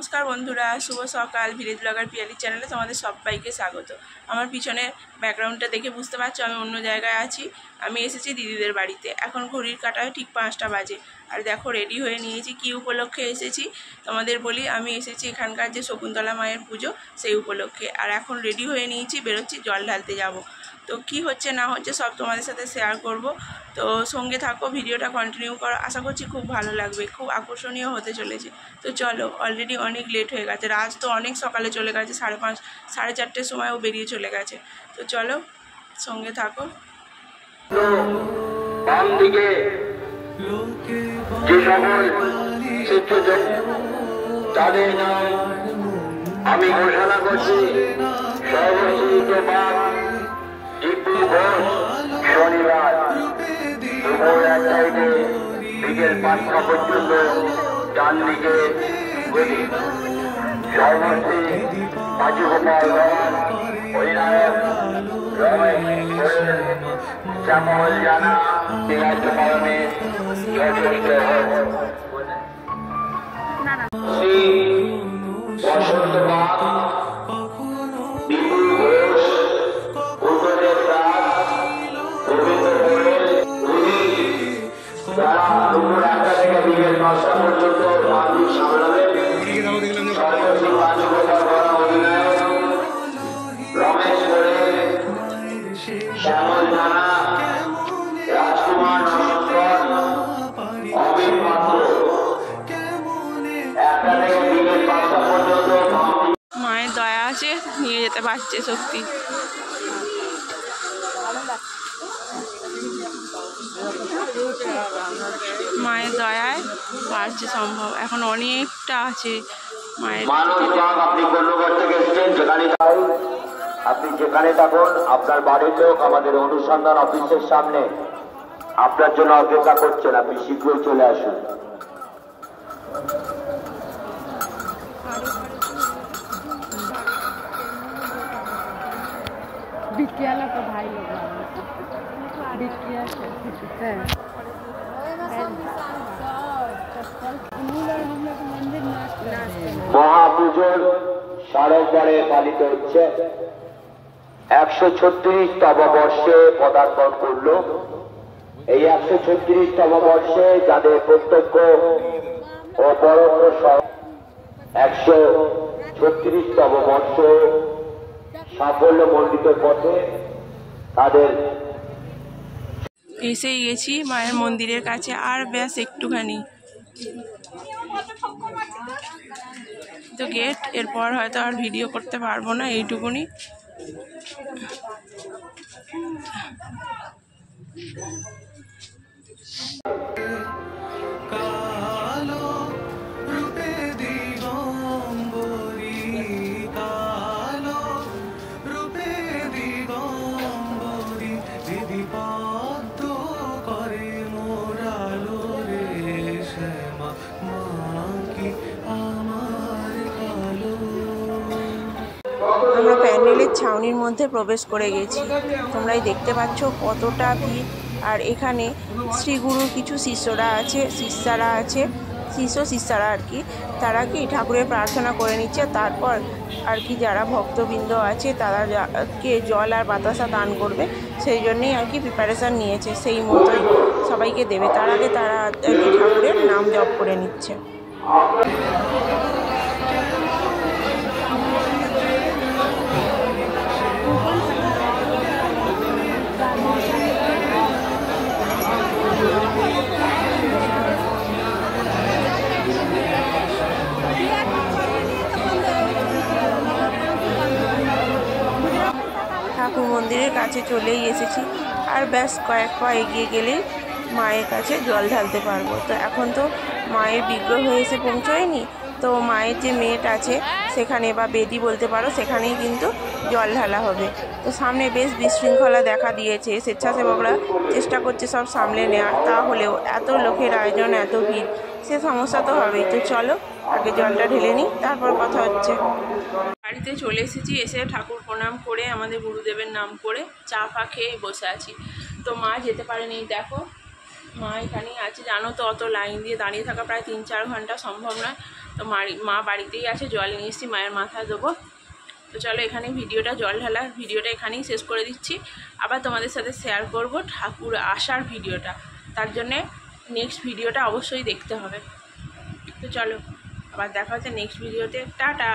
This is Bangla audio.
নমস্কার বন্ধুরা, শুভ সকাল। ভিলেজ ব্লগার পিয়ালি চ্যানেলে তোমাদের সবাইকে স্বাগত। আমার পিছনে ব্যাকগ্রাউন্ডটা দেখে বুঝতে পারছো আমি অন্য জায়গায় আছি। আমি এসেছি দিদিদের বাড়িতে। এখন ঘড়ির কাঁটায় ঠিক 5টা বাজে। আর দেখো রেডি হয়ে নিয়েছি। কী উপলক্ষে এসেছি তোমাদের বলি। আমি এসেছি এখানকার যে শকুন্তলা মায়ের পুজো সেই উপলক্ষে। আর এখন রেডি হয়ে নিয়েছি, বেরোচ্ছি, জল ঢালতে যাব। তো কি হচ্ছে না হচ্ছে সব তোমাদের সাথে শেয়ার করব। তো সঙ্গে থাকো, ভিডিওটা কন্টিনিউ করো। আশা করছি খুব ভালো লাগবে, খুব আকর্ষণীয় হতে চলেছে। তো চলো, অলরেডি অনেক লেট হয়ে গেছে। রাত তো অনেক সকালে চলে গেছে, 5:30 4:30 সময়ও বেরিয়ে চলে গেছে। তো চলো, সঙ্গে থাকো। আমি ঘোষণা করছি শনিবার দুপুর 1টায় বিকেল 5টা পর্যন্ত ডান দিকে গলি সর্বশ্রী বাজুগোপাল রহমান অধিনায়ক রমেশ শ্যামল জানা রাজ্য পালনে যথেষ্ট বসন্ত পাল দুপুর 1টা থেকে বিকেল 5টা পর্যন্ত মানবিক সামলাবে সর্বশ্রী বাজুগোপাল রহমান অধিনায়ক রমেশ শ্যামল জানা রাজকুমার নস্কর অমিত পাত্র 1টা থেকে বিকেল 5টা পর্যন্ত মায়ের দয়া আছে, নিয়ে যেতে পারছে সত্যি। মায়ের দয়ায় পারছে সম্ভব। এখন অনেকটা আছে মায়ের। আপনি যেখানে থাকুন, আপনার বাড়ির লোক আমাদের অনুসন্ধান অফিসের সামনে আপনার জন্য অপেক্ষা করছেন। আপনি শীঘ্রই চলে আসুন। भाई लोग মহাপুজোর সাড়ম্বরে পালিত হচ্ছে 136তম বর্ষে পদার্পণ করল। এই 136তম বর্ষে যাদের প্রত্যক্ষ ও পরোক্ষ 136তম বর্ষ সাফল্য মণ্ডিত পথে তাদের এসেই গেছি মায়ের মন্দিরের কাছে। আর ব্যাস একটুখানি তো গেট। এরপর হয়তো আর ভিডিও করতে পারবো না, এইটুকুনি। আমরা প্যান্ডেলের ছাউনির মধ্যে প্রবেশ করে গেছি। তোমরাই দেখতে পাচ্ছ কতটা ভিড়। আর এখানে শ্রীগুরুর কিছু শিষ্যরা আছে, শিষ্যরা আর কি, তারা কি ঠাকুরের প্রার্থনা করে নিচ্ছে। তারপর আর কি যারা ভক্তবৃন্দ আছে তারাকে জল আর বাতাসা দান করবে, সেই জন্যেই আর কি প্রিপারেশান নিয়েছে। সেই মতোই সবাইকে দেবে। তার আগে তারা আর কি ঠাকুরের নাম জপ করে নিচ্ছে। ঠাকুর মন্দিরের কাছে চলেই এসেছি। আর ব্যাস কয়েক পা এগিয়ে গেলেই মায়ের কাছে জল ঢালতে পারবো। তো এখন তো মায়ের বিগ্রহ এসে পৌঁছয়নি, তো মায়ের যে মেট আছে সেখানে, বা বেদি বলতে পারো, সেখানেই কিন্তু জল ঢালা হবে। তো সামনে বেশ বিশৃঙ্খলা দেখা দিয়েছে। স্বেচ্ছাসেবকরা চেষ্টা করছে সব সামলে নেওয়ার। তাহলেও এত লোকের আয়োজন, এত ভিড়, সে সমস্যা তো হবেই। তো চলো আগে জলটা ঢেলে নিই, তারপর কথা হচ্ছে। বাড়িতে চলে এসেছি। এসে ঠাকুর প্রণাম করে আমাদের গুরুদেবের নাম করে চা ফা খেয়ে বসে আছি। তো মা যেতে পারেনি, দেখো মা এখানেই আছে। জানো তো অত লাইন দিয়ে দাঁড়িয়ে থাকা প্রায় 3-4 ঘন্টা সম্ভব নয়। তো মা বাড়িতেই আছে, জল নিয়ে এসেছি মায়ের মাথায় দেবো। তো চলো এখানে ভিডিওটা, জল ঢালার ভিডিওটা এখানেই শেষ করে দিচ্ছি। আবার তোমাদের সাথে শেয়ার করব ঠাকুর আসার ভিডিওটা, তার জন্যে নেক্সট ভিডিওটা অবশ্যই দেখতে হবে। তো চলো আবার দেখা হচ্ছে নেক্সট ভিডিওতে, টাটা।